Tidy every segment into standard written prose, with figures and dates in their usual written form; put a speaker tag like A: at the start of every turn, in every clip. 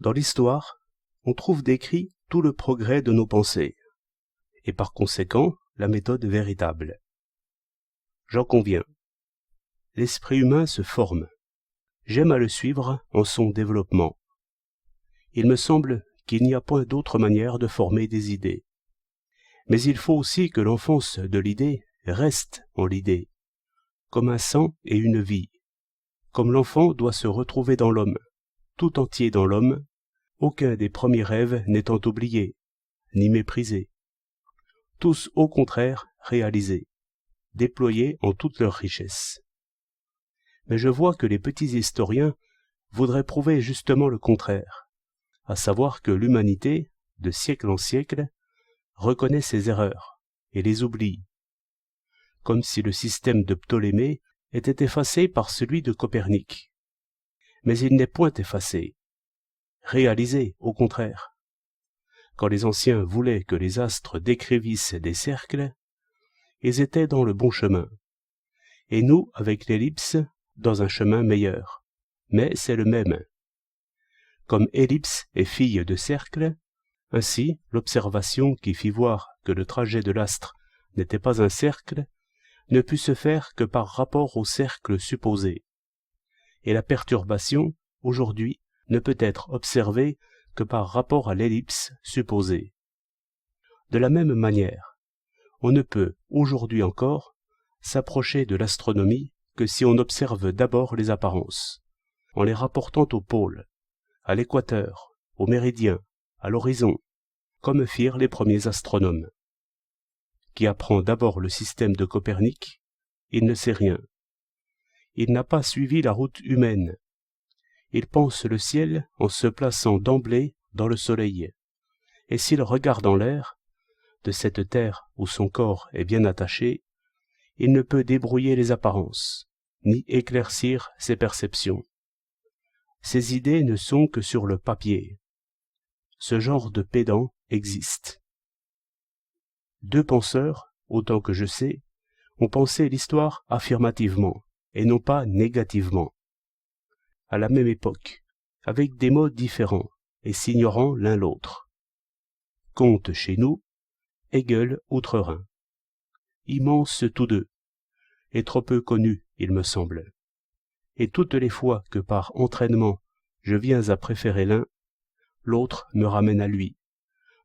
A: Dans l'histoire, on trouve décrit tout le progrès de nos pensées, et par conséquent la méthode véritable. J'en conviens. L'esprit humain se forme. J'aime à le suivre en son développement. Il me semble qu'il n'y a point d'autre manière de former des idées. Mais il faut aussi que l'enfance de l'idée reste en l'idée, comme un sang et une vie, comme l'enfant doit se retrouver dans l'homme, tout entier dans l'homme, aucun des premiers rêves n'étant oublié, ni méprisé, tous au contraire réalisés, déployés en toute leur richesse. Mais je vois que les petits historiens voudraient prouver justement le contraire, à savoir que l'humanité, de siècle en siècle, reconnaît ses erreurs et les oublie, comme si le système de Ptolémée était effacé par celui de Copernic. Mais il n'est point effacé, réalisé au contraire. Quand les anciens voulaient que les astres décrivissent des cercles, ils étaient dans le bon chemin, et nous, avec l'ellipse, dans un chemin meilleur, mais c'est le même. Comme ellipse est fille de cercle, ainsi l'observation qui fit voir que le trajet de l'astre n'était pas un cercle ne put se faire que par rapport au cercle supposé. Et la perturbation, aujourd'hui, ne peut être observée que par rapport à l'ellipse supposée. De la même manière, on ne peut, aujourd'hui encore, s'approcher de l'astronomie que si on observe d'abord les apparences, en les rapportant au pôle, à l'équateur, au méridien, à l'horizon, comme firent les premiers astronomes. Qui apprend d'abord le système de Copernic, il ne sait rien. Il n'a pas suivi la route humaine. Il pense le ciel en se plaçant d'emblée dans le soleil, et s'il regarde en l'air, de cette terre où son corps est bien attaché, il ne peut débrouiller les apparences, ni éclaircir ses perceptions. Ses idées ne sont que sur le papier. Ce genre de pédant existe. Deux penseurs, autant que je sais, ont pensé l'histoire affirmativement, et non pas négativement, à la même époque, avec des mots différents, et s'ignorant l'un l'autre. Comte chez nous, Hegel outre-Rhin. Immenses tous deux, et trop peu connus, il me semble. Et toutes les fois que par entraînement je viens à préférer l'un, l'autre me ramène à lui,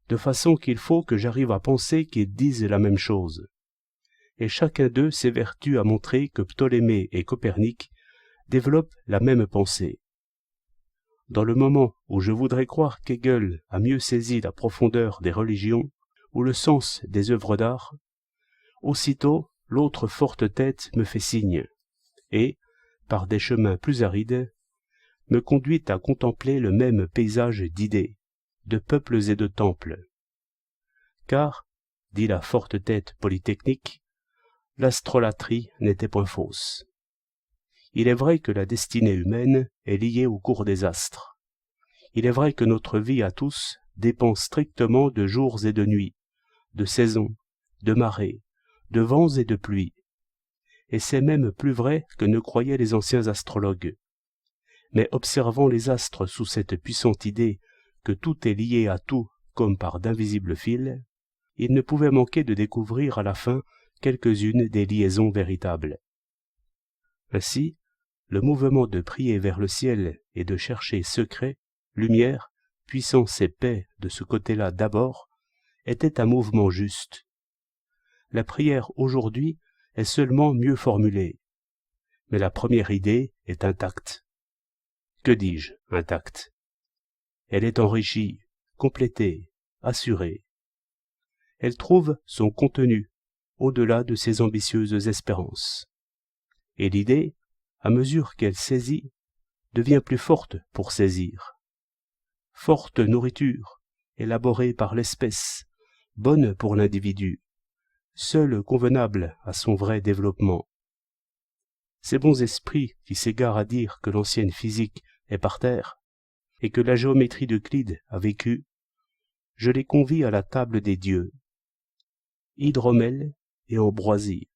A: de façon qu'il faut que j'arrive à penser qu'ils disent la même chose. Et chacun d'eux s'évertue à montrer que Ptolémée et Copernic développent la même pensée. Dans le moment où je voudrais croire qu'Hegel a mieux saisi la profondeur des religions ou le sens des œuvres d'art, aussitôt l'autre forte tête me fait signe, et, par des chemins plus arides, me conduit à contempler le même paysage d'idées, de peuples et de temples. Car, dit la forte tête polytechnique, l'astrolatrie n'était point fausse. Il est vrai que la destinée humaine est liée au cours des astres. Il est vrai que notre vie à tous dépend strictement de jours et de nuits, de saisons, de marées, de vents et de pluies. Et c'est même plus vrai que ne croyaient les anciens astrologues. Mais observant les astres sous cette puissante idée que tout est lié à tout comme par d'invisibles fils, il ne pouvait manquer de découvrir à la fin quelques-unes des liaisons véritables. Ainsi, le mouvement de prier vers le ciel et de chercher secret, lumière, puissance et paix de ce côté-là d'abord, était un mouvement juste. La prière aujourd'hui est seulement mieux formulée, mais la première idée est intacte. Que dis-je, intacte? Elle est enrichie, complétée, assurée. Elle trouve son contenu au-delà de ses ambitieuses espérances. Et l'idée, à mesure qu'elle saisit, devient plus forte pour saisir. Forte nourriture, élaborée par l'espèce, bonne pour l'individu, seule convenable à son vrai développement. Ces bons esprits qui s'égarent à dire que l'ancienne physique est par terre, et que la géométrie d'Euclide a vécu, je les convie à la table des dieux. Hydromel et Ambroisie.